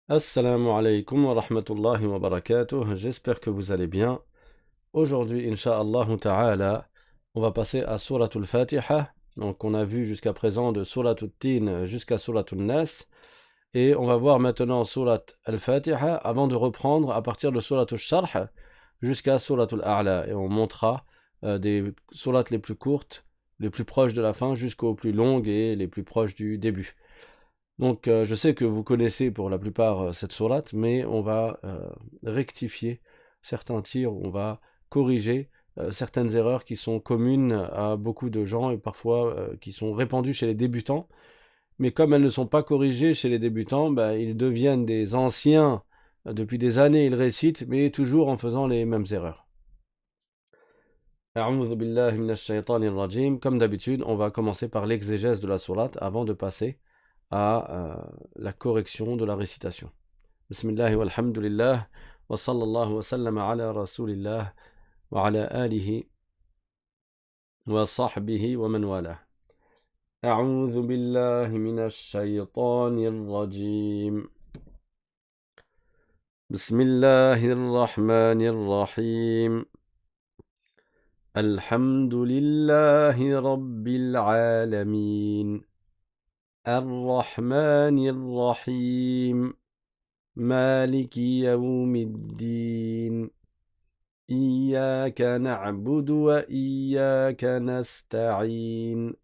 Assalamu alaikum wa rahmatullahi wa barakatuh. J'espère que vous allez bien. Aujourd'hui, Inch'Allah ta'ala, on va passer à Suratul Fatiha. Donc, on a vu jusqu'à présent de Suratul Tin jusqu'à Suratul Nas. Et on va voir maintenant Surat Al-Fatiha avant de reprendre à partir de Suratul Sharh jusqu'à Suratul A'la. Et on montrera des surats les plus courtes, les plus proches de la fin, jusqu'aux plus longues et les plus proches du début. Donc, je sais que vous connaissez pour la plupart cette sourate, mais on va rectifier certains tirs, on va corriger certaines erreurs qui sont communes à beaucoup de gens et parfois qui sont répandues chez les débutants. Mais comme elles ne sont pas corrigées chez les débutants, bah, ils deviennent des anciens. Depuis des années, ils récitent, mais toujours en faisant les mêmes erreurs. A'udhu billahi minash shaytanir rajim. Comme d'habitude, on va commencer par l'exégèse de la sourate avant de passer à la correction de la récitation. Bismillah walhamdulillah wa sallallahu wa sallam ala rasulillah wa ala alihi wa sahbihi wa man wala. A'udhu billahi minash shaytanir rajim. Bismillahir rahmanir rahim. Alhamdulillahi rabbil alamin. الرحمن الرحيم مالك يوم الدين إياك نعبد وإياك نستعين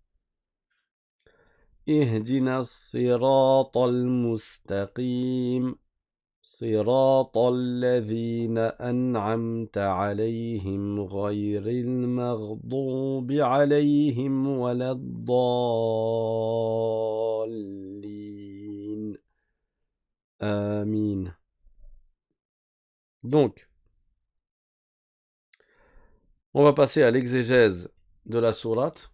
اهدنا الصراط المستقيم صراط الذين أنعمت عليهم غير المغضوب عليهم ولا الضالين آمين. Donc, on va passer à l'exégèse de la sourate.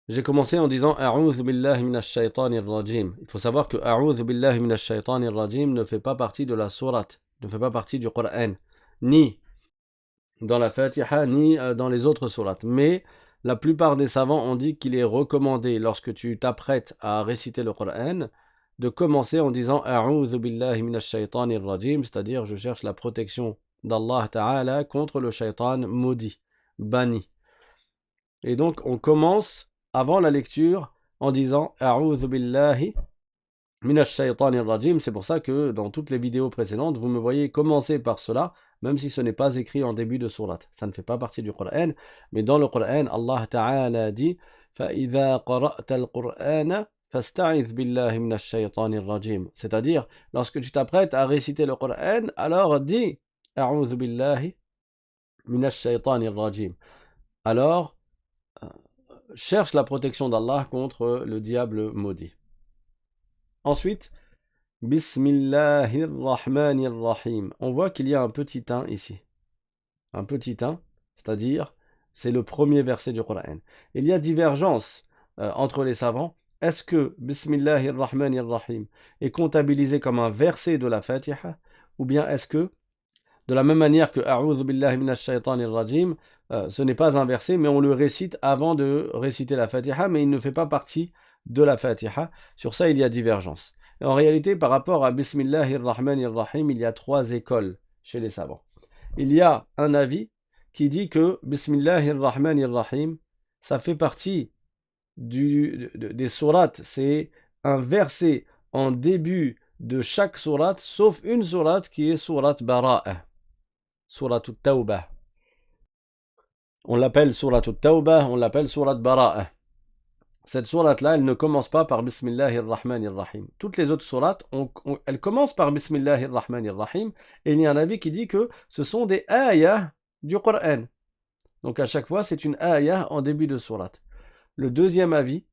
J'ai commencé en disant A'udhu billahi minash shaytanir rajim. Il faut savoir que A'udhu billahi minash shaytanir rajim ne fait pas partie de la sourate, ne fait pas partie du Coran, ni dans la Fatiha, ni dans les autres sourates. Mais la plupart des savants ont dit qu'il est recommandé, lorsque tu t'apprêtes à réciter le Coran, de commencer en disant A'udhu billahi minash shaytanir rajim, c'est-à-dire je cherche la protection d'Allah Ta'ala contre le shaytan maudit, banni. Et donc on commence avant la lecture en disant A'udhu billahi minash shaytanir rajim. C'est pour ça que dans toutes les vidéos précédentes, vous me voyez commencer par cela, même si ce n'est pas écrit en début de sourate. Ça ne fait pas partie du Coran, mais dans le Coran, Allah Ta'ala dit فَإِذَا قَرَأْتَ الْقُرْآنَ فَاسْتَعِذْ بِاللَّهِ مِنَ الشَّيْطَانِ الرَّجِيمِ. C'est-à-dire, lorsque tu t'apprêtes à réciter le Coran, alors dis أعوذ بالله من الشيطان الرجيم. Alors, cherche la protection d'Allah contre le diable maudit. Ensuite, Bismillahir Rahmanir Rahim. On voit qu'il y a un petit 1 ici. Un petit 1, c'est-à-dire, c'est le premier verset du Coran. Il y a divergence entre les savants. Est-ce que Bismillahir Rahmanir Rahim est comptabilisé comme un verset de la Fatiha, ou bien est-ce que, de la même manière que A'udhu billahi minash shaytanir rajim, ce n'est pas un verset, mais on le récite avant de réciter la Fatiha, mais il ne fait pas partie de la Fatiha. Sur ça, il y a divergence. Et en réalité, par rapport à Bismillahir Rahmanir Rahim, il y a 3 écoles chez les savants. Il y a un avis qui dit que Bismillahir Rahmanir Rahim, ça fait partie des sourates. C'est un verset en début de chaque sourate, sauf une sourate qui est sourate Bara'a, sourate Tawbah. On l'appelle sourate Tawbah, on l'appelle sourate Bara'a. Cette sourate-là, elle ne commence pas par Bismillahir Rahmanir Rahim. Toutes les autres sourates, elles commencent par Bismillahir Rahmanir Rahim. Et il y a un avis qui dit que ce sont des ayahs du Coran. Donc à chaque fois, c'est une ayah en début de sourate. Le deuxième avis,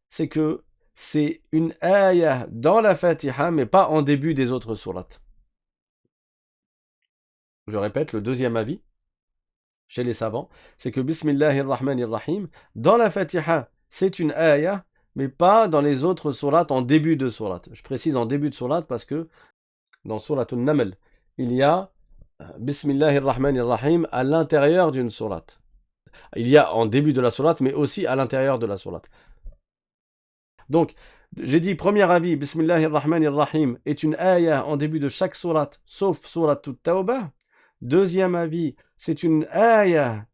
c'est que c'est une ayah dans la Fatiha, mais pas en début des autres sourates. Je répète, le deuxième avis, chez les savants, c'est que Bismillahir Rahmanir Rahim, dans la Fatiha, c'est une ayah, mais pas dans les autres sourates en début de sourate. Je précise en début de sourate parce que dans sourate An-Naml, il y a Bismillahir Rahmanir Rahim à l'intérieur d'une sourate. Il y a en début de la sourate, mais aussi à l'intérieur de la sourate. Donc, J'ai dit, premier avis, Bismillahirrahmanirrahim, est une ayah en début de chaque sourate, sauf sourate Tawbah. Deuxième avis, c'est une ayah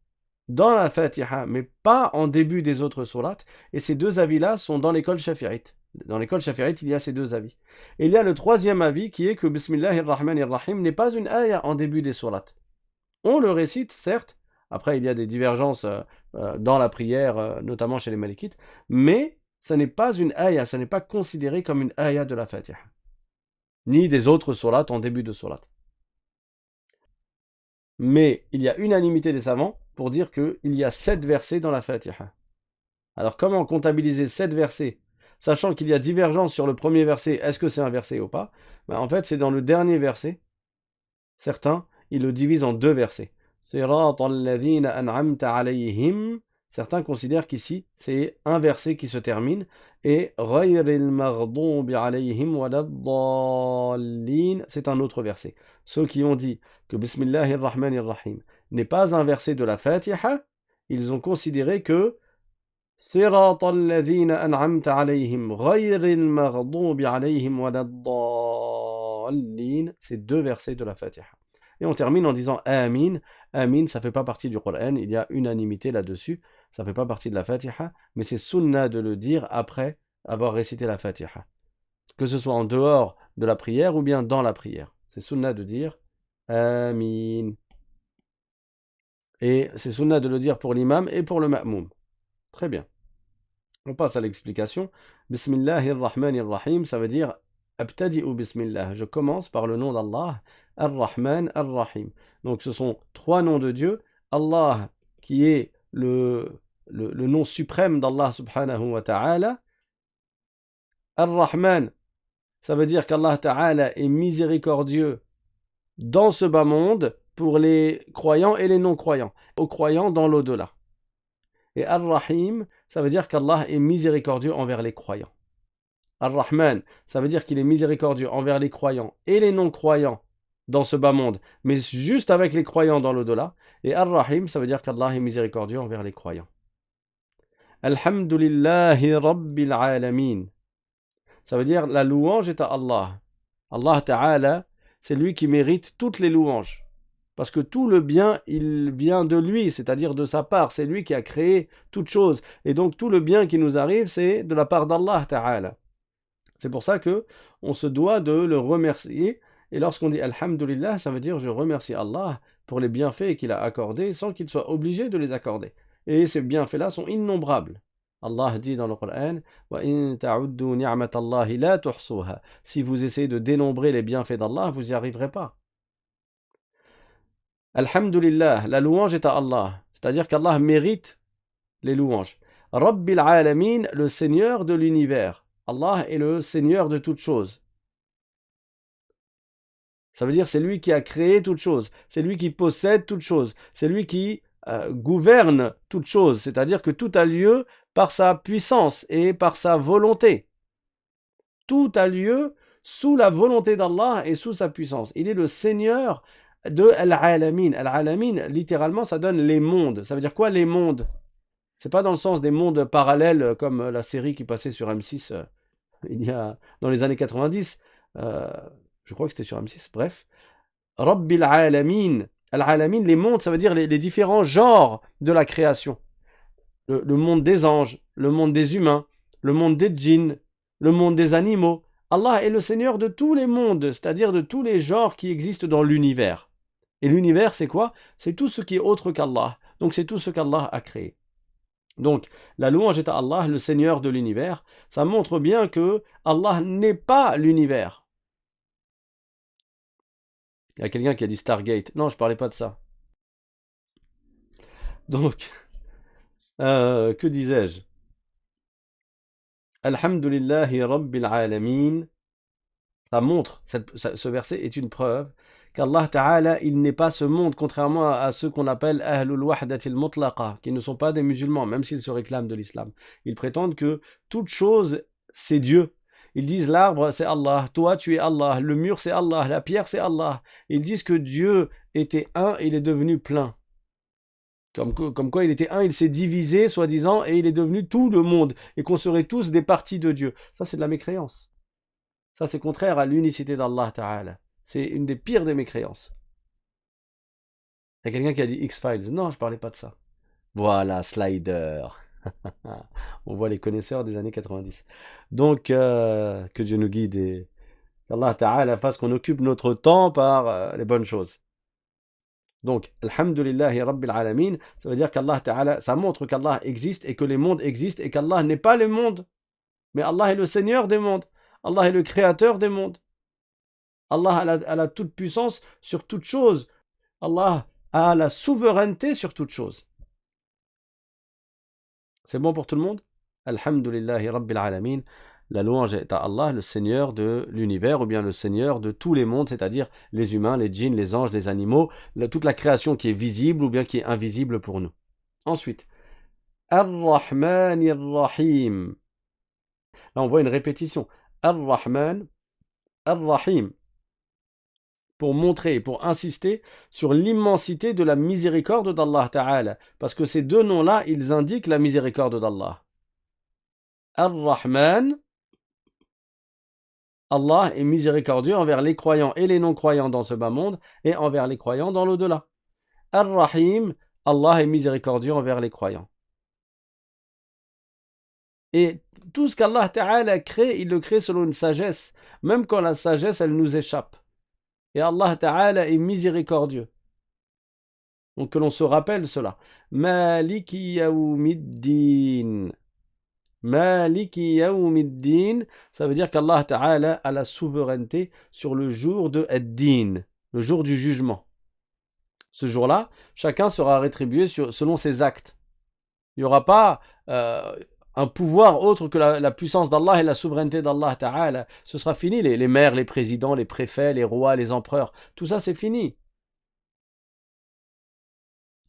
dans la Fatiha, mais pas en début des autres sourates. Et ces deux avis-là sont dans l'école shafi'ite. Dans l'école shafi'ite, il y a ces deux avis. Et il y a le troisième avis qui est que Bismillahirrahmanirrahim n'est pas une ayah en début des sourates. On le récite, certes. Après, il y a des divergences dans la prière, notamment chez les Malikites. Mais ce n'est pas une ayah, ce n'est pas considéré comme une ayah de la Fatiha. Ni des autres sourates en début de sourate. Mais il y a unanimité des savants pour dire qu'il y a 7 versets dans la Fatiha. Alors comment comptabiliser 7 versets, sachant qu'il y a divergence sur le premier verset, est-ce que c'est un verset ou pas? En fait, c'est dans le dernier verset. Certains, ils le divisent en 2 versets. Certains considèrent qu'ici, c'est un verset qui se termine. Et c'est un autre verset. Ceux qui ont dit que Bismillahirrahmanirrahim n'est pas un verset de la Fatiha, ils ont considéré que c'est deux versets de la Fatiha. Et on termine en disant Amin. Amin, ça ne fait pas partie du Coran, il y a unanimité là-dessus. Ça ne fait pas partie de la Fatiha, mais c'est sunnah de le dire après avoir récité la Fatiha. Que ce soit en dehors de la prière ou bien dans la prière. C'est sunnah de dire Amin. Et c'est sunnah de le dire pour l'imam et pour le ma'moum. Très bien. On passe à l'explication. Bismillahirrahmanirrahim, ça veut dire Abtadi'u bismillah. Je commence par le nom d'Allah, Ar-Rahman, Ar-Rahim. Donc ce sont 3 noms de Dieu. Allah, qui est le nom suprême d'Allah subhanahu wa ta'ala. Ar-Rahman, ça veut dire qu'Allah ta'ala est miséricordieux dans ce bas monde pour les croyants et les non-croyants. Aux croyants dans l'au-delà. Et Ar-Rahim, ça veut dire qu'Allah est miséricordieux envers les croyants. Ar-Rahman, ça veut dire qu'il est miséricordieux envers les croyants et les non-croyants dans ce bas monde, mais juste avec les croyants dans l'au-delà. Et Ar-Rahim, ça veut dire qu'Allah est miséricordieux envers les croyants. Alhamdulillahi Rabbil Alamin. Ça veut dire la louange est à Allah. Allah Ta'ala, c'est lui qui mérite toutes les louanges. Parce que tout le bien, il vient de lui, c'est-à-dire de sa part. C'est lui qui a créé toute chose. Et donc tout le bien qui nous arrive, c'est de la part d'Allah Ta'ala. C'est pour ça que on se doit de le remercier. Et lorsqu'on dit Alhamdulillah, ça veut dire je remercie Allah pour les bienfaits qu'il a accordés sans qu'il soit obligé de les accorder. Et ces bienfaits-là sont innombrables. Allah dit dans le Coran si vous essayez de dénombrer les bienfaits d'Allah, vous n'y arriverez pas. Alhamdulillah, la louange est à Allah, c'est-à-dire qu'Allah mérite les louanges. Rabbil Alamin, le Seigneur de l'univers. Allah est le Seigneur de toutes choses. Ça veut dire c'est lui qui a créé toutes choses, c'est lui qui possède toutes choses, c'est lui qui gouverne toutes choses, c'est-à-dire que tout a lieu par sa puissance et par sa volonté. Tout a lieu sous la volonté d'Allah et sous sa puissance. Il est le Seigneur de Al-Alamin. Al-Alamin, littéralement, ça donne les mondes. Ça veut dire quoi les mondes? C'est pas dans le sens des mondes parallèles comme la série qui passait sur M6 il y a dans les années 90. Je crois que c'était sur M6. Bref. Rabbil Alamin. Al-Alamin, les mondes, ça veut dire les différents genres de la création. Le monde des anges, le monde des humains, le monde des djinns, le monde des animaux. Allah est le Seigneur de tous les mondes, c'est-à-dire de tous les genres qui existent dans l'univers. Et l'univers, c'est quoi? C'est tout ce qui est autre qu'Allah. Donc c'est tout ce qu'Allah a créé. Donc, la louange est à Allah, le Seigneur de l'univers. Ça montre bien que Allah n'est pas l'univers. Il y a quelqu'un qui a dit Stargate. Non, je ne parlais pas de ça. Donc, que disais-je? Alhamdulillahi Rabbil Alamin. Ça montre, ce verset est une preuve qu'Allah Ta'ala, il n'est pas ce monde, contrairement à ceux qu'on appelle Ahlul Wahdatil Mutlaqa, qui ne sont pas des musulmans, même s'ils se réclament de l'islam. Ils prétendent que toute chose, c'est Dieu. Ils disent l'arbre, c'est Allah, toi, tu es Allah, le mur, c'est Allah, la pierre, c'est Allah. Ils disent que Dieu était un, il est devenu plein. Comme quoi il était un, il s'est divisé, soi-disant, et il est devenu tout le monde, et qu'on serait tous des parties de Dieu. Ça, c'est de la mécréance. Ça, c'est contraire à l'unicité d'Allah Ta'ala. C'est une des pires des mécréances. Il y a quelqu'un qui a dit X-Files. Non, je parlais pas de ça. Voilà, Slider. On voit les connaisseurs des années 90. Donc, que Dieu nous guide et qu'Allah Ta'ala fasse qu'on occupe notre temps par les bonnes choses. Donc, Alhamdulillahi Rabbil Alamin, ça veut dire qu'Allah Ta'ala, ça montre qu'Allah existe et que les mondes existent et qu'Allah n'est pas les mondes, mais Allah est le Seigneur des mondes. Allah est le Créateur des mondes. Allah a la toute-puissance sur toute chose. Allah a la souveraineté sur toute chose. C'est bon pour tout le monde? Alhamdulillahi Rabbil Alamin. La louange est à Allah, le Seigneur de l'univers, ou bien le Seigneur de tous les mondes, c'est-à-dire les humains, les djinns, les anges, les animaux, toute la création qui est visible ou bien qui est invisible pour nous. Ensuite, Ar-Rahman Ar-Rahim. Là, on voit une répétition. Ar-Rahman Ar-Rahim. Pour montrer, pour insister sur l'immensité de la miséricorde d'Allah Ta'ala. Parce que ces deux noms-là, ils indiquent la miséricorde d'Allah. Ar-Rahman, Allah est miséricordieux envers les croyants et les non-croyants dans ce bas monde et envers les croyants dans l'au-delà. Ar-Rahim, Allah est miséricordieux envers les croyants. Et tout ce qu'Allah Ta'ala crée, il le crée selon une sagesse, même quand la sagesse, elle nous échappe. Et Allah Ta'ala est miséricordieux. Donc que l'on se rappelle cela. Maliki Yawmiddin. Maliki Yawmiddin, ça veut dire qu'Allah Ta'ala a la souveraineté sur le jour de Ad-Din, le jour du jugement. Ce jour-là, chacun sera rétribué selon ses actes. Il n'y aura pas un pouvoir autre que la puissance d'Allah et la souveraineté d'Allah Ta'ala. Ce sera fini, les maires, les présidents, les préfets, les rois, les empereurs. Tout ça, c'est fini.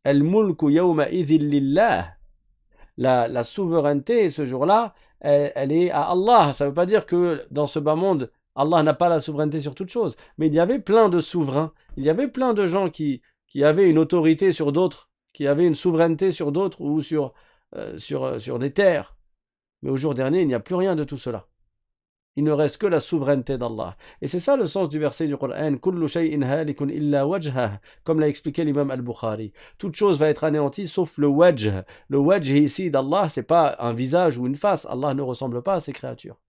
Al-mulku yawma idhin lillah. La souveraineté, ce jour-là, elle est à Allah. Ça ne veut pas dire que dans ce bas monde, Allah n'a pas la souveraineté sur toute chose. Mais il y avait plein de souverains. Il y avait plein de gens qui avaient une autorité sur d'autres, qui avaient une souveraineté sur d'autres ou sur des terres. Mais au jour dernier, il n'y a plus rien de tout cela. Il ne reste que la souveraineté d'Allah. Et c'est ça le sens du verset du Coran. Kullu shay'in halikun illa wajhah, comme l'a expliqué l'imam al-Bukhari. Toute chose va être anéantie sauf le wajh. Le wajh ici d'Allah, c'est pas un visage ou une face. Allah ne ressemble pas à ses créatures.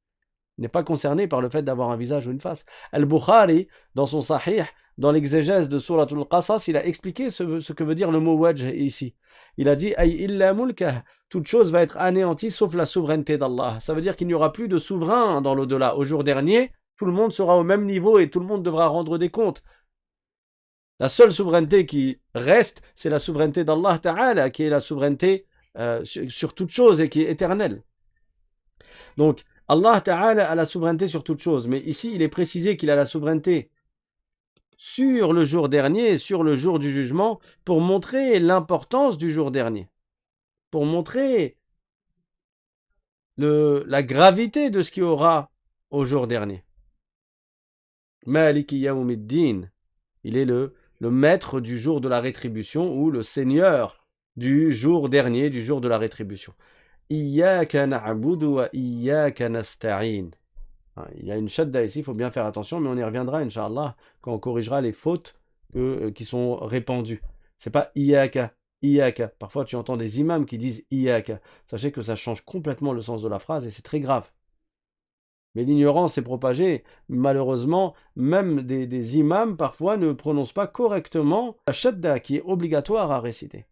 Il n'est pas concerné par le fait d'avoir un visage ou une face. Al-Bukhari, dans son sahih, dans l'exégèse de Surat al-Qasas, il a expliqué ce que veut dire le mot wajh ici. Il a dit ay illa mulkah. Toute chose va être anéantie sauf la souveraineté d'Allah. Ça veut dire qu'il n'y aura plus de souverain dans l'au-delà. Au jour dernier, tout le monde sera au même niveau et tout le monde devra rendre des comptes. La seule souveraineté qui reste, c'est la souveraineté d'Allah Ta'ala, qui est la souveraineté sur toute chose et qui est éternelle. Donc, Allah Ta'ala a la souveraineté sur toute chose. Mais ici, il est précisé qu'il a la souveraineté sur le jour dernier, sur le jour du jugement, pour montrer l'importance du jour dernier. Pour montrer la gravité de ce qu'il y aura au jour dernier. Maliki Yawmiddin, il est le maître du jour de la rétribution ou le seigneur du jour dernier, du jour de la rétribution. Iyyaka na'budu wa iyyaka nasta'in. Il y a une shadda ici, il faut bien faire attention, mais on y reviendra, Inch'Allah, quand on corrigera les fautes qui sont répandues. C'est pas Iyyaka. Iyaka. Parfois, tu entends des imams qui disent Iyaka. Sachez que ça change complètement le sens de la phrase et c'est très grave. Mais l'ignorance est propagée. Malheureusement, même des imams, parfois, ne prononcent pas correctement la shadda qui est obligatoire à réciter.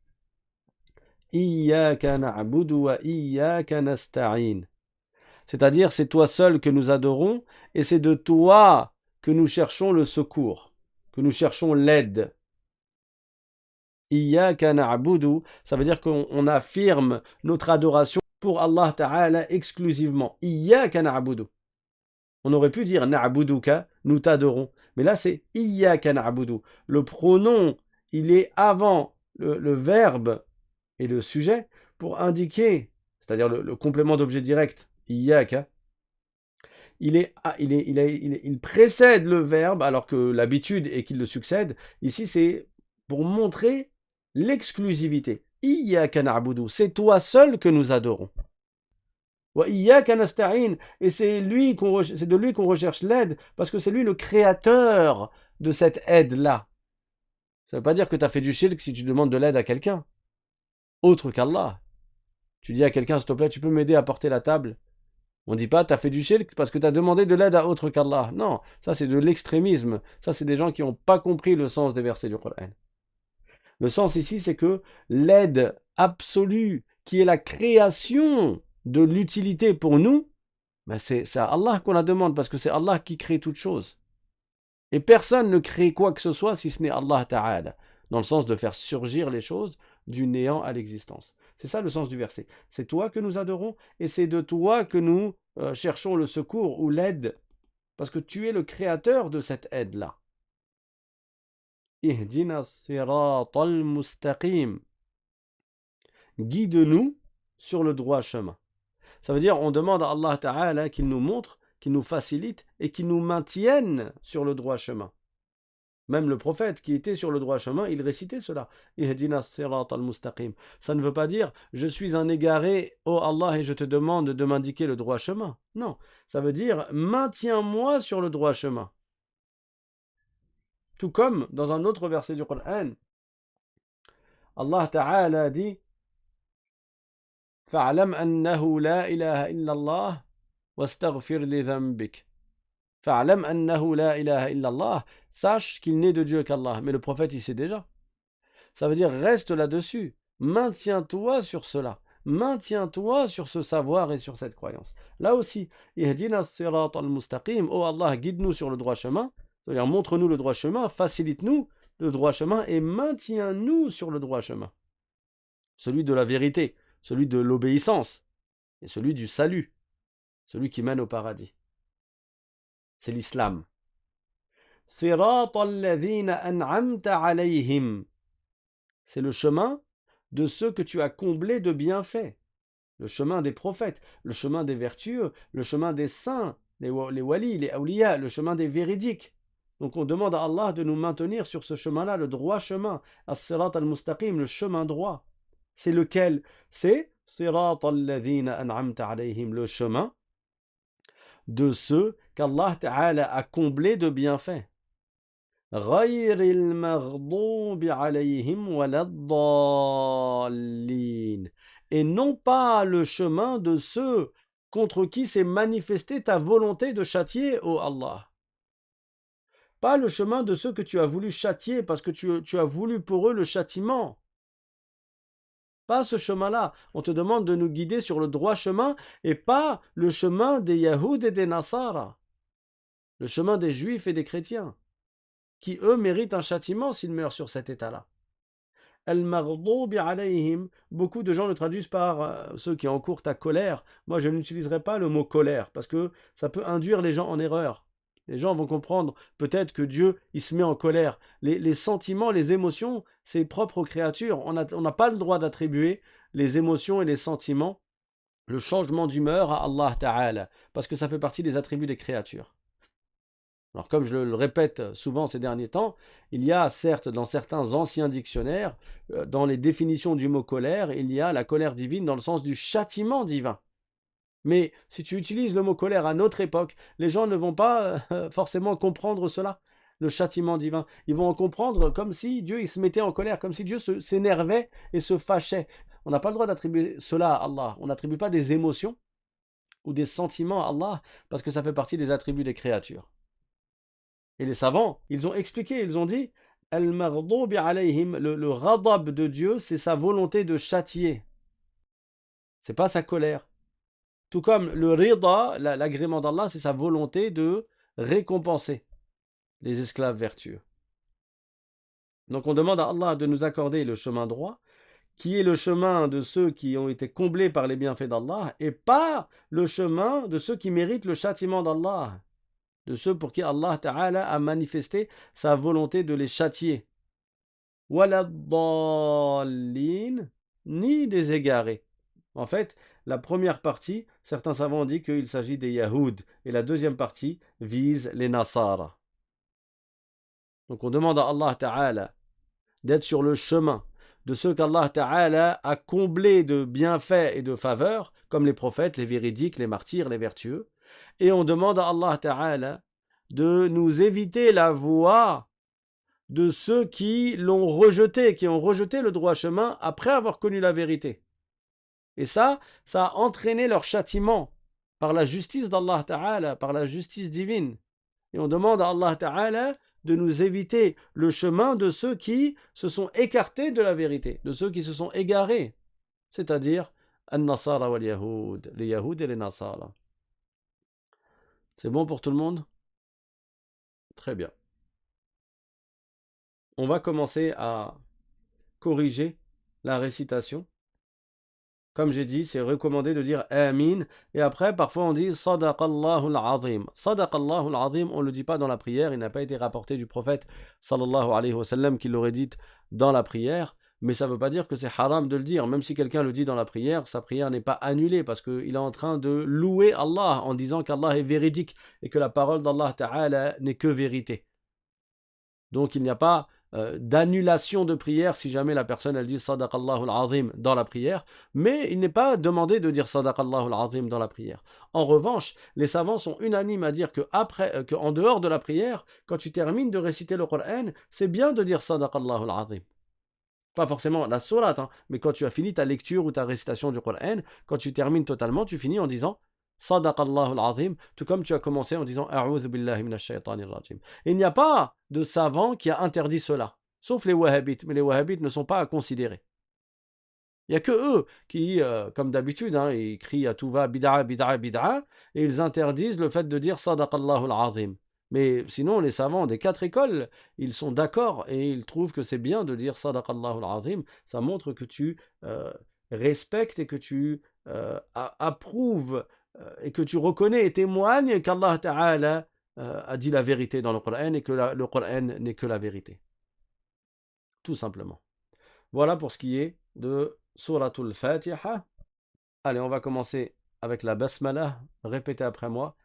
Iyaka na'budu wa iyaka nasta'in. C'est-à-dire, c'est toi seul que nous adorons et c'est de toi que nous cherchons le secours, que nous cherchons l'aide. Iyyaka na'budu, ça veut dire qu'on affirme notre adoration pour Allah Ta'ala exclusivement. Iyyaka na'budu. On aurait pu dire na'buduka, nous t'adorons. Mais là c'est Iyyaka na'budu. Le pronom, il est avant le verbe et le sujet pour indiquer, c'est-à-dire le complément d'objet direct, Iyyaka. Il précède le verbe alors que l'habitude est qu'il le succède. Ici c'est pour montrer l'exclusivité. Iyyaka na'budu, c'est toi seul que nous adorons. Wa iyyaka nasta'in, et c'est de lui qu'on recherche l'aide, parce que c'est lui le créateur de cette aide-là. Ça ne veut pas dire que tu as fait du shirk si tu demandes de l'aide à quelqu'un, autre qu'Allah. Tu dis à quelqu'un, s'il te plaît, tu peux m'aider à porter la table. On ne dit pas, tu as fait du shirk parce que tu as demandé de l'aide à autre qu'Allah. Non, ça c'est de l'extrémisme. Ça c'est des gens qui n'ont pas compris le sens des versets du Coran. Le sens ici, c'est que l'aide absolue, qui est la création de l'utilité pour nous, ben c'est à Allah qu'on la demande, parce que c'est Allah qui crée toute chose. Et personne ne crée quoi que ce soit si ce n'est Allah Ta'ala, dans le sens de faire surgir les choses du néant à l'existence. C'est ça le sens du verset. C'est toi que nous adorons et c'est de toi que nous cherchons le secours ou l'aide, parce que tu es le créateur de cette aide-là. Ihdina siratal mustaqim. Guide-nous sur le droit chemin. Ça veut dire on demande à Allah Ta'ala qu'il nous montre, qu'il nous facilite et qu'il nous maintienne sur le droit chemin. Même le prophète qui était sur le droit chemin, il récitait cela. Ihdina siratal mustaqim. Ça ne veut pas dire je suis un égaré, oh Allah, et je te demande de m'indiquer le droit chemin. Non, ça veut dire maintiens-moi sur le droit chemin. Tout comme dans un autre verset du Coran, Allah Ta'ala dit فاعلم أنه لا إله إلا الله واستغفر لذنبك. فاعلم أنه لا إله إلا الله. Sache qu'il n'est de Dieu qu'Allah. Mais le prophète, il sait déjà. Ça veut dire reste là-dessus. Maintiens-toi sur cela. Maintiens-toi sur ce savoir et sur cette croyance. Là aussi, Ihdina sirat al-mustaqim. Oh Allah, guide-nous sur le droit chemin. C'est-à-dire montre-nous le droit chemin, facilite-nous le droit chemin et maintiens-nous sur le droit chemin. Celui de la vérité, celui de l'obéissance et celui du salut, celui qui mène au paradis. C'est l'islam. Sirat alladhina an'amta alayhim. C'est le chemin de ceux que tu as comblés de bienfaits. Le chemin des prophètes, le chemin des vertueux, le chemin des saints, les walis, les awliya, le chemin des véridiques. Donc on demande à Allah de nous maintenir sur ce chemin-là, le droit chemin, as-sirat al-mustaqim, le chemin droit. C'est lequel? C'est sirat alladhina an'amta alayhim, le chemin de ceux qu'Allah Ta'ala a comblés de bienfaits. غير المغضوب عليهم ولا الضالين. Et non pas le chemin de ceux contre qui s'est manifestée ta volonté de châtier, ô Allah. Pas le chemin de ceux que tu as voulu châtier parce que tu as voulu pour eux le châtiment. Pas ce chemin-là. On te demande de nous guider sur le droit chemin et pas le chemin des Yahoud et des Nasara. Le chemin des Juifs et des chrétiens, qui eux méritent un châtiment s'ils meurent sur cet état-là. Al-Maghdubi alayhim, beaucoup de gens le traduisent par ceux qui encourent ta colère. Moi, je n'utiliserai pas le mot colère parce que ça peut induire les gens en erreur. Les gens vont comprendre peut-être que Dieu, il se met en colère. Les sentiments, les émotions, c'est propre aux créatures. On n'a pas le droit d'attribuer les émotions et les sentiments, le changement d'humeur à Allah Ta'ala, parce que ça fait partie des attributs des créatures. Alors comme je le répète souvent ces derniers temps, il y a certes dans certains anciens dictionnaires, dans les définitions du mot colère, il y a la colère divine dans le sens du châtiment divin. Mais si tu utilises le mot colère à notre époque, les gens ne vont pas forcément comprendre cela, le châtiment divin. Ils vont en comprendre comme si Dieu il se mettait en colère, comme si Dieu s'énervait et se fâchait. On n'a pas le droit d'attribuer cela à Allah. On n'attribue pas des émotions ou des sentiments à Allah parce que ça fait partie des attributs des créatures. Et les savants, ils ont expliqué, ils ont dit Al-Maghdubi alayhim, le radab de Dieu, c'est sa volonté de châtier. C'est pas sa colère. Tout comme le rida, l'agrément d'Allah, c'est sa volonté de récompenser les esclaves vertueux. Donc on demande à Allah de nous accorder le chemin droit, qui est le chemin de ceux qui ont été comblés par les bienfaits d'Allah, et pas le chemin de ceux qui méritent le châtiment d'Allah, de ceux pour qui Allah Ta'ala a manifesté sa volonté de les châtier. Waladdallin, ni des égarés. En fait, la première partie, certains savants ont dit qu'il s'agit des Yahoud, et la deuxième partie vise les Nasara. Donc on demande à Allah Ta'ala d'être sur le chemin de ceux qu'Allah Ta'ala a comblés de bienfaits et de faveurs, comme les prophètes, les véridiques, les martyrs, les vertueux. Et on demande à Allah Ta'ala de nous éviter la voie de ceux qui l'ont rejeté, qui ont rejeté le droit chemin après avoir connu la vérité. Et ça a entraîné leur châtiment par la justice d'Allah Ta'ala, par la justice divine. Et on demande à Allah Ta'ala de nous éviter le chemin de ceux qui se sont écartés de la vérité, de ceux qui se sont égarés, c'est-à-dire An-Nasara wal Yahoud, les Yahoud et les Nasara. C'est bon pour tout le monde? Très bien. On va commencer à corriger la récitation. Comme j'ai dit, c'est recommandé de dire Amin. Et après, parfois on dit Sadaqallahu al-Azim. Sadaqallahu al-Azim, on ne le dit pas dans la prière. Il n'a pas été rapporté du prophète sallallahu alayhi wa sallam qui l'aurait dit dans la prière. Mais ça ne veut pas dire que c'est haram de le dire. Même si quelqu'un le dit dans la prière, sa prière n'est pas annulée parce qu'il est en train de louer Allah en disant qu'Allah est véridique et que la parole d'Allah Ta'ala n'est que vérité. Donc il n'y a pas d'annulation de prière si jamais la personne elle dit Sadaqallahu al-Azim dans la prière, mais il n'est pas demandé de dire Sadaqallahu al-Azim dans la prière. En revanche, les savants sont unanimes à dire qu'en dehors de la prière, quand tu termines de réciter le Coran, c'est bien de dire Sadaqallahu al-Azim. Pas forcément la sourate, mais quand tu as fini ta lecture ou ta récitation du Coran, quand tu termines totalement, tu finis en disant Sadaqallahu al-Azim, tout comme tu as commencé en disant A'udhu billahi minash shaitanir rajim. Et il n'y a pas de savant qui a interdit cela, sauf les wahhabites, mais les wahhabites ne sont pas à considérer. Il n'y a que eux qui, comme d'habitude, ils crient à tout va bid'a, bid'a, bid'a, et ils interdisent le fait de dire Sadaqallahu al-Azim. Mais sinon, les savants des 4 écoles, ils sont d'accord et ils trouvent que c'est bien de dire Sadaqallahu al-Azim. Ça montre que tu respectes et que tu approuves et que tu reconnais et témoignes qu'Allah Ta'ala a dit la vérité dans le Coran et que le Coran n'est que la vérité. Tout simplement. Voilà pour ce qui est de Suratul Fatiha. Allez, on va commencer avec la Basmala. Répétez après moi.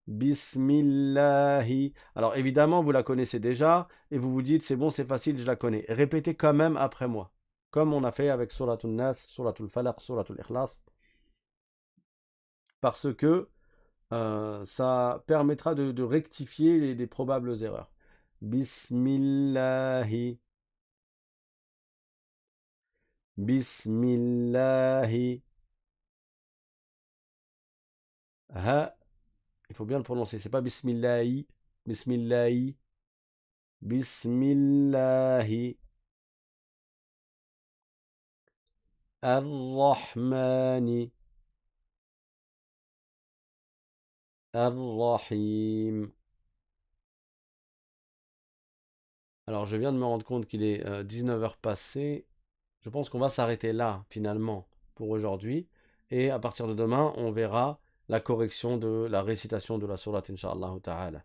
Bismillahi. Alors évidemment, vous la connaissez déjà et vous vous dites c'est bon, c'est facile, je la connais. Répétez quand même après moi. Comme on a fait avec Suratul Nas, Suratul Falaq, Suratul Ikhlas. Parce que ça permettra de rectifier les probables erreurs. Bismillahi. Bismillahi. Ha. Il faut bien le prononcer. C'est pas Bismillahi. Bismillahi. Bismillahi. Ar-Rahmani. Ar-Rahim. Alors, je viens de me rendre compte qu'il est 19 heures passées. Je pense qu'on va s'arrêter là, finalement, pour aujourd'hui. Et à partir de demain, on verra la correction de la récitation de la sourate, Inch'Allah ta'ala.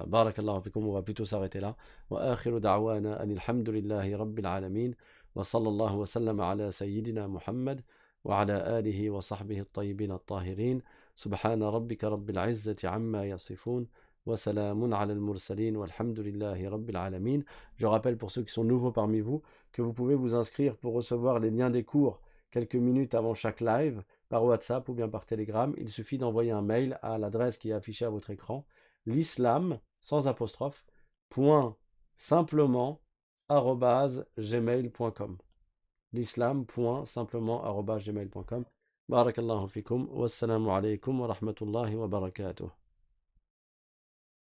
Barakallahu fikum, on va plutôt s'arrêter là. Wa akhiru da'wana anilhamdulillahi rabbil alamin. Wa sallallahu wa sallam ala sayyidina Muhammad. Wa ala alihi wa sahbihi at-tayyibin at-tahirin. Subhana rabbika rabbil izzati amma yasifun. وسلام على المرسلين والحمد لله رب العالمين. Je rappelle pour ceux qui sont nouveaux parmi vous que vous pouvez vous inscrire pour recevoir les liens des cours quelques minutes avant chaque live par WhatsApp ou bien par Telegram. Il suffit d'envoyer un mail à l'adresse qui est affichée à votre écran, l'islam sans apostrophe point simplement @gmail.com. l'islam.simplement@gmail.com. Barakallahu fikum. Wassalamu alaikum wa rahmatullahi wa barakatuh.